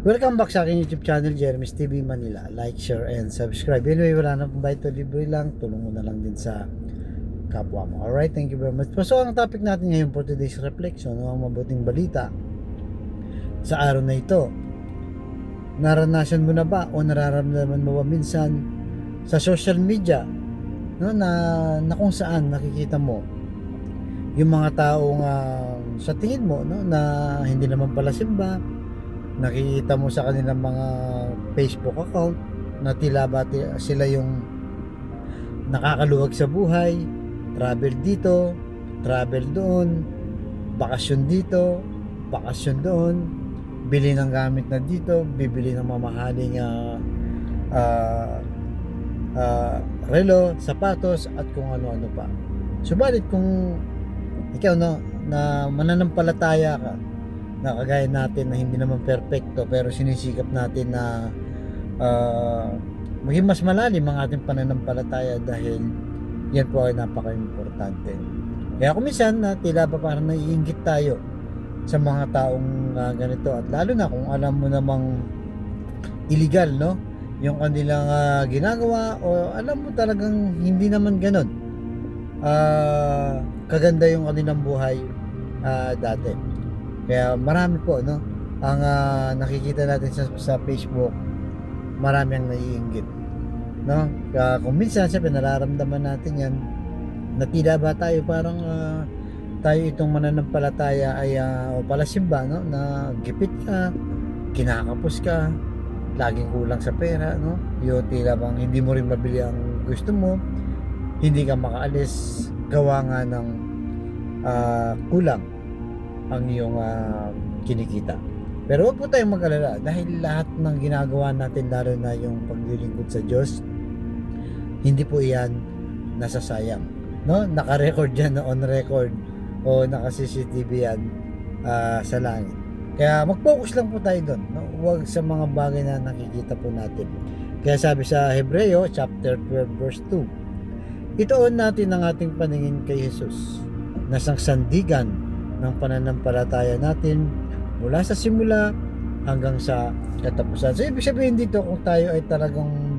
Welcome back sa aking YouTube channel, Jeremy's TV Manila. Like, share, and subscribe. Anyway, wala na pong bayad to, libre lang. Tulong mo na lang din sa kapwa mo. Alright, thank you very much. So, ang topic natin ngayon for today's reflection, ang mabuting balita sa araw na ito. Naranasan mo na ba o nararamdaman mo ba minsan sa social media, no, na kung saan nakikita mo yung mga taong sa tingin mo, no, na hindi naman pala simba, nakikita mo sa kanilang mga Facebook account na tila ba sila yung nakakaluwag sa buhay, travel dito, travel doon, bakasyon dito, bakasyon doon, bili ng gamit na dito, bibili ng mamahaling relo, sapatos at kung ano-ano pa. Subalit kung ikaw na mananampalataya ka, na kagaya natin na hindi naman perfecto pero sinisikap natin na maging mas malalim ang ating pananampalataya dahil yan po ay napaka-importante. Kaya kung minsan na tila ba parang naiinggit tayo sa mga taong ganito, at lalo na kung alam mo namang illegal, no, yung kanilang ginagawa, o alam mo talagang hindi naman ganon kaganda yung kanilang buhay dati. Kaya marami po, no, ang nakikita natin sa Facebook, marami ang naiinggit, no. Kaya kung minsan siyempre nararamdaman natin yan na tila ba tayo parang tayo itong mananampalataya ay o palasimba, no, na gipit ka, kinakapos ka, laging kulang sa pera, no, yung tila bang hindi mo rin mabili ang gusto mo, hindi ka makaalis gawa nga ng kulang ang iyong kinikita. Pero huwag po tayong mag-alala dahil lahat ng ginagawa natin, lalo na yung paglilingkod sa Diyos, hindi po iyan nasasayang, no? Naka-record yan, on record, o naka-CCTV yan sa langit. Kaya mag-focus lang po tayo doon, no? Huwag sa mga bagay na nakikita po natin. Kaya sabi sa Hebreo chapter 12 verse 2, ituon natin ang ating paningin kay Jesus na sandigan ng pananampalataya natin mula sa simula hanggang sa katapusan. So ibig sabihin dito, kung tayo ay talagang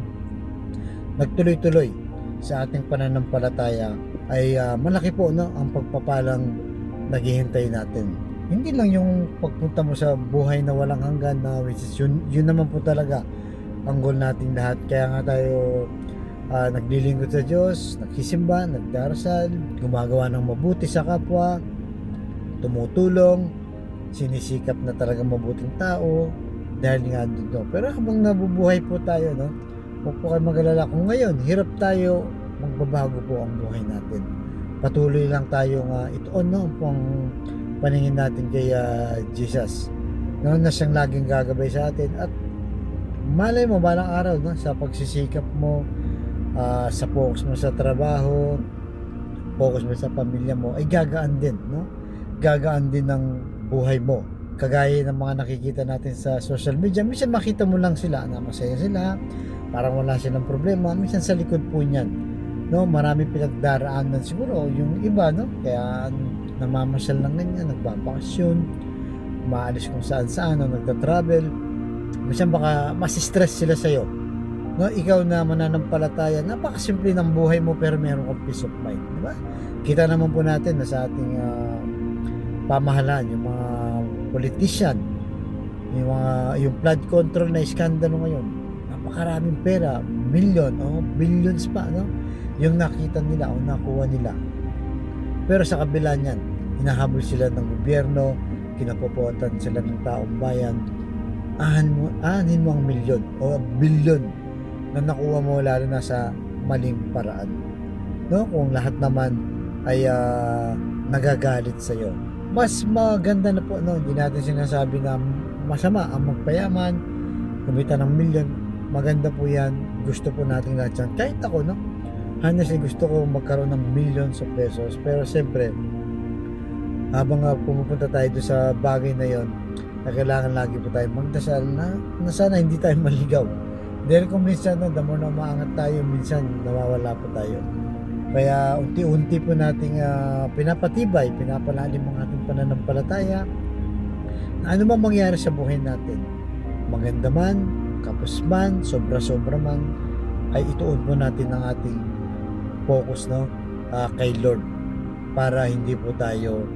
nagtuloy-tuloy sa ating pananampalataya, ay malaki po, no, ang pagpapalang naghihintay natin. Hindi lang yung pagpunta mo sa buhay na walang hanggan, na which is yun naman po talaga ang goal natin lahat. Kaya nga tayo naglilingkod sa Diyos, nagsisimba, nagdarasal, gumagawa ng mabuti sa kapwa, tumutulong, sinisikap na talagang mabuting tao dahil nga dito. Pero habang nabubuhay po tayo, no, huwag po kayo mag-alala. Kung ngayon hirap tayo, magbabago po ang buhay natin. Patuloy lang tayong ituon, no, pang paningin natin kay Jesus, no, na siyang laging gagabay sa atin. At malay mo balang araw, no, sa pagsisikap mo, sa focus mo sa trabaho, focus mo sa pamilya mo, ay gagaan din, no, gagaan din ng buhay mo. Kagaya ng mga nakikita natin sa social media, minsan makita mo lang sila na masaya sila, parang wala silang problema. Minsan sa likod po niyan, no, marami pinagdaraanan siguro yung iba, no, kaya namamasyal lang ganyan, nagbabakasyon, maalis kung saan saan, no, nagta-travel. Minsan baka mas-stress sila sa'yo, no. Ikaw na mananampalataya, napakasimple ng buhay mo pero meron kang peace of mind, di ba? Kita naman po natin na sa ating pamahalaan, yung mga politician, yung flood control na iskandalo ngayon, napakaraming pera, million o billions pa, no, yung nakita nila o nakuha nila. Pero sa kabila niyan, hinahabol sila ng gobyerno, kinapopotan sila ng taong bayan. Anin mo ang milyon o bilyon na nakuha mo, lalo na sa maling paraan, no? Kung lahat naman ay nagagalit sa iyo, mas maganda na po, no, hindi natin sinasabi na masama ang magpayaman, kumita ng milyon. Maganda po yan, gusto po natin lahat yan. Kahit ako, no, honestly, gusto ko magkaroon ng millions of pesos. Pero siyempre, habang pumupunta tayo doon sa bagay na yon, na kailangan lagi po tayo magdasal na sana hindi tayo maligaw. Dahil kung minsan, no, the more na umaangat tayo, minsan nawawala po tayo. Kaya unti-unti po nating pinapatibay, pinapalalim ang ating pananampalataya na ano man mangyari sa buhay natin, maganda man, kapos man, sobra-sobra man, ay ituon po natin ang ating focus, no, kay Lord, para hindi po tayo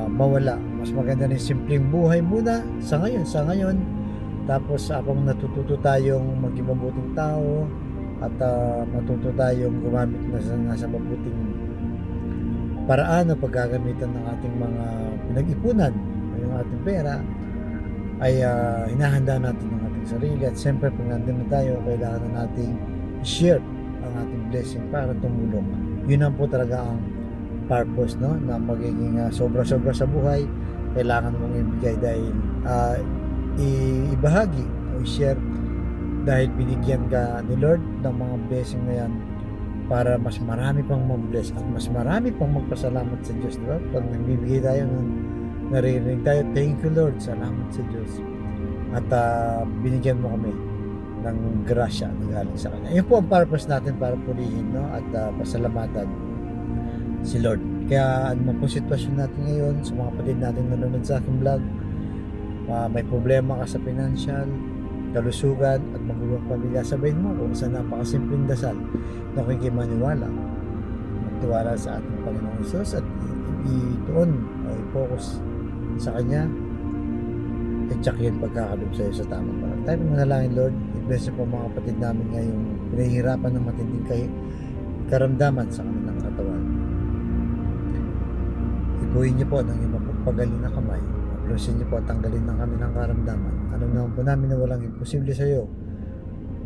mawala. Mas maganda rin simpleng buhay muna sa ngayon, tapos habang natututo tayong maging mabuting tao at matuto tayong gumamit nasa mabuting paraan o paggagamitan ng ating mga pinag-ipunan o yung ating pera, ay hinahanda natin ang ating sarili. At siyempre pag nandun na tayo, kailangan na nating i-share ang ating blessing para tumulong. Yun ang po talaga ang purpose, no, na magiging sobra-sobra sa buhay. Kailangan mong ibigay dahil ibahagi o i-share dahil binigyan ka ni Lord ng mga blessing na yan para mas marami pang ma-bless at mas marami pang magpasalamat sa Diyos, di ba? Pag nagbibigay tayo naririnig tayo, thank you Lord, salamat sa Diyos, at binigyan mo kami ng grasya na galing sa Kanya. Yun po ang purpose natin, para purihin, no, at pasalamatan si Lord. Kaya ano man po sitwasyon natin ngayon, sa mga kapatid natin nanonood sa aking vlog, may problema ka sa financial, kalusugan at magulong pamilya, sabayin mo kung sa napakasimpleng dasal na kung maniwala, magtiwala sa ating Panginoong Hesus at ituon o i-focus sa Kanya, at tsak yun pagkakalob sa iyo sa tamang parang. Tayo manalangin, Lord, i-bless po mga kapatid namin ngayong pinahihirapan ng matinding karamdaman sa kanilang katawan. Ibuhin niyo po ng iyong mapagpagaling na kamay. Lusin niyo po at tanggalin ng kanilang karamdaman. Alam naman po namin na walang imposible sa iyo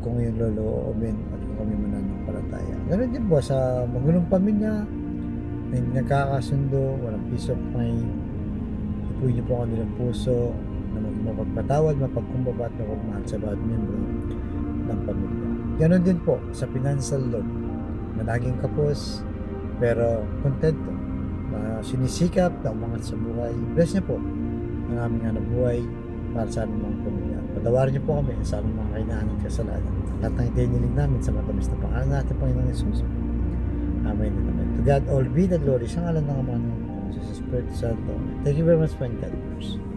kung yung loloobin at kung kami mananampalataya. Ganun din po sa magulong pamilya na hindi nagkakasundo, walang peace of mind. Ipuin niyo po ang kanilang puso na maging mapagpatawad, mapagkumbaba at mapagmahal sa bawat membro ng pamilya. Ganun din po sa financial, Lord, na laging kapos pero kontento, na sinisikap na umangat sa buhay. Bless niyo po ang aming hanap buhay para sa aming mga pamilya. Patawarin niyo po kami sa aming mga kahinaan at kasalanan. Lahat ng itiniling namin sa matamis na pangalan natin, Panginoong Hesus. Amen and amen. To God all be the glory. Sa ngalan ng Ama ng Jesus Espiritu Santo. Thank you very much, friend. God bless.